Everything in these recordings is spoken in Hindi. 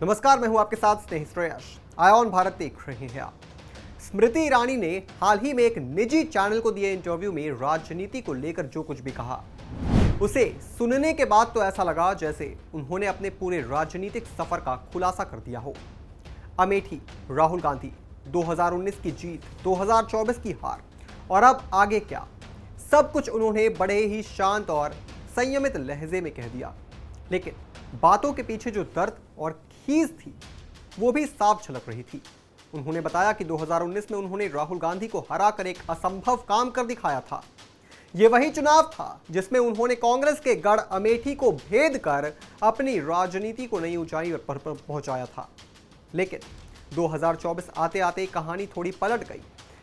नमस्कार, मैं हूं आपके साथ स्नेही श्रेयस। आयोन भारत देख रहे हैं आप। स्मृति ईरानी ने हाल ही में एक निजी चैनल को दिए इंटरव्यू में राजनीति को लेकर जो कुछ भी कहा, उसे सुनने के बाद तो ऐसा लगा जैसे उन्होंने अपने पूरे राजनीतिक सफर का खुलासा कर दिया हो। अमेठी, राहुल गांधी, 2019 की जीत, 2024 की हार और अब आगे क्या, सब कुछ उन्होंने बड़े ही शांत और संयमित लहजे में कह दिया। लेकिन बातों के पीछे जो दर्द और खीज थी वो भी साफ झलक रही थी। उन्होंने बताया कि 2019 में उन्होंने राहुल गांधी को हराकर एक असंभव काम कर दिखाया था। ये वही चुनाव था जिसमें उन्होंने कांग्रेस के गढ़ अमेठी को भेद कर अपनी राजनीति को नई ऊंचाई पर पहुंचाया था। लेकिन 2024 आते आते कहानी थोड़ी पलट गई।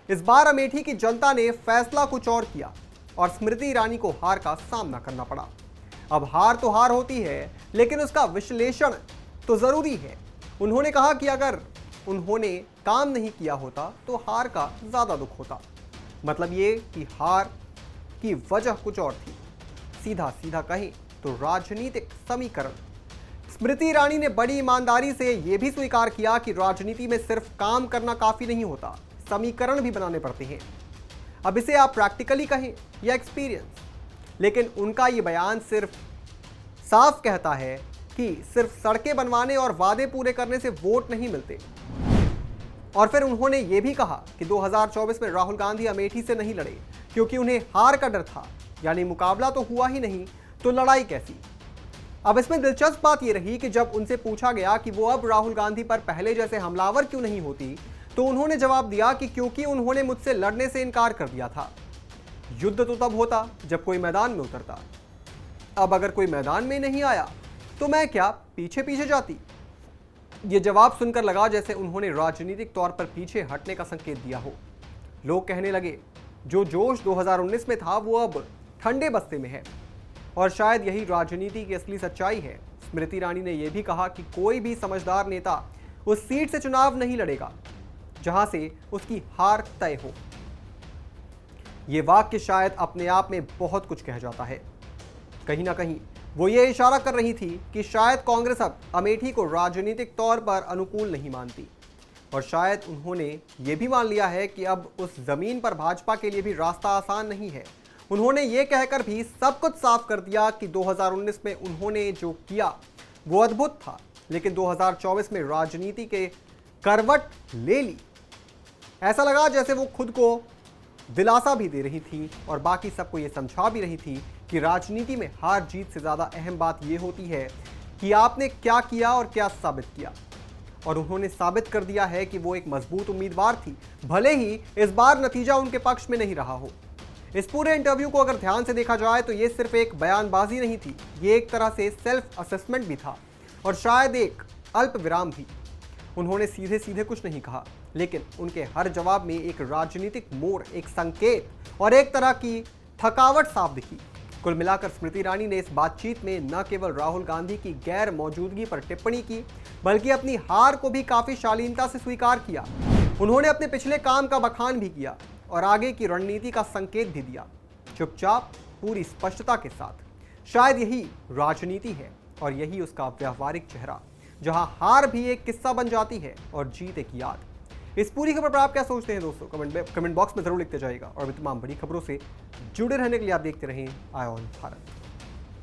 इस बार अमेठी की जनता ने फैसला कुछ और किया और स्मृति ईरानी को हार का सामना करना पड़ा। अब हार तो हार होती है, लेकिन उसका विश्लेषण तो जरूरी है। उन्होंने कहा कि अगर उन्होंने काम नहीं किया होता तो हार का ज्यादा दुख होता। मतलब ये कि हार की वजह कुछ और थी। सीधा सीधा कहें तो राजनीतिक समीकरण। स्मृति ईरानी ने बड़ी ईमानदारी से यह भी स्वीकार किया कि राजनीति में सिर्फ काम करना काफी नहीं होता, समीकरण भी बनाने पड़ते हैं। अब इसे आप प्रैक्टिकली कहें या एक्सपीरियंस, लेकिन उनका ये बयान सिर्फ साफ कहता है कि सिर्फ सड़कें बनवाने और वादे पूरे करने से वोट नहीं मिलते। और फिर उन्होंने ये भी कहा कि 2024 में राहुल गांधी अमेठी से नहीं लड़े क्योंकि उन्हें हार का डर था, यानी मुकाबला तो हुआ ही नहीं तो लड़ाई कैसी। अब इसमें दिलचस्प बात यह रही कि जब उनसे पूछा गया कि वो अब राहुल गांधी पर पहले जैसे हमलावर क्यों नहीं होती, तो उन्होंने जवाब दिया कि क्योंकि उन्होंने मुझसे लड़ने से इनकार कर दिया था। युद्ध तो तब होता जब कोई मैदान में उतरता। अब अगर कोई मैदान में नहीं आया तो मैं क्या पीछे पीछे जाती। यह जवाब सुनकर लगा जैसे उन्होंने राजनीतिक तौर पर पीछे हटने का संकेत दिया हो। लोग कहने लगे जो जोश 2019 में था वो अब ठंडे बस्ते में है, और शायद यही राजनीति की असली सच्चाई है। स्मृति ईरानी ने यह भी कहा कि कोई भी समझदार नेता उस सीट से चुनाव नहीं लड़ेगा जहां से उसकी हार तय हो। यह वाक्य शायद अपने आप में बहुत कुछ कह जाता है। कहीं ना कहीं वो ये इशारा कर रही थी कि शायद कांग्रेस अब अमेठी को राजनीतिक तौर पर अनुकूल नहीं मानती, और शायद उन्होंने ये भी मान लिया है कि अब उस जमीन पर भाजपा के लिए भी रास्ता आसान नहीं है। उन्होंने ये कहकर भी सब कुछ साफ कर दिया कि 2019 में उन्होंने जो किया वो अद्भुत था, लेकिन 2024 में राजनीति के करवट ले ली। ऐसा लगा जैसे वो खुद को दिलासा भी दे रही थी और बाकी सबको ये समझा भी रही थी कि राजनीति में हार जीत से ज़्यादा अहम बात यह होती है कि आपने क्या किया और क्या साबित किया। और उन्होंने साबित कर दिया है कि वो एक मजबूत उम्मीदवार थी, भले ही इस बार नतीजा उनके पक्ष में नहीं रहा हो। इस पूरे इंटरव्यू को अगर ध्यान से देखा जाए तो ये सिर्फ एक बयानबाजी नहीं थी, ये एक तरह से सेल्फ असेसमेंट भी था और शायद एक अल्प विराम भी। उन्होंने सीधे सीधे कुछ नहीं कहा, लेकिन उनके हर जवाब में एक राजनीतिक मोड़, एक संकेत और एक तरह की थकावट साफ दिखी। कुल मिलाकर स्मृति ईरानी ने इस बातचीत में न केवल राहुल गांधी की गैर मौजूदगी पर टिप्पणी की, बल्कि अपनी हार को भी काफी शालीनता से स्वीकार किया। उन्होंने अपने पिछले काम का बखान भी किया और आगे की रणनीति का संकेत भी दिया, चुपचाप, पूरी स्पष्टता के साथ। शायद यही राजनीति है और यही उसका व्यवहारिक चेहरा, जहां हार भी एक किस्सा बन जाती है और जीत एक याद। इस पूरी खबर पर आप क्या सोचते हैं दोस्तों, कमेंट बॉक्स में जरूर लिखते जाइएगा। और भी तमाम बड़ी खबरों से जुड़े रहने के लिए आप देखते रहें आयोन भारत।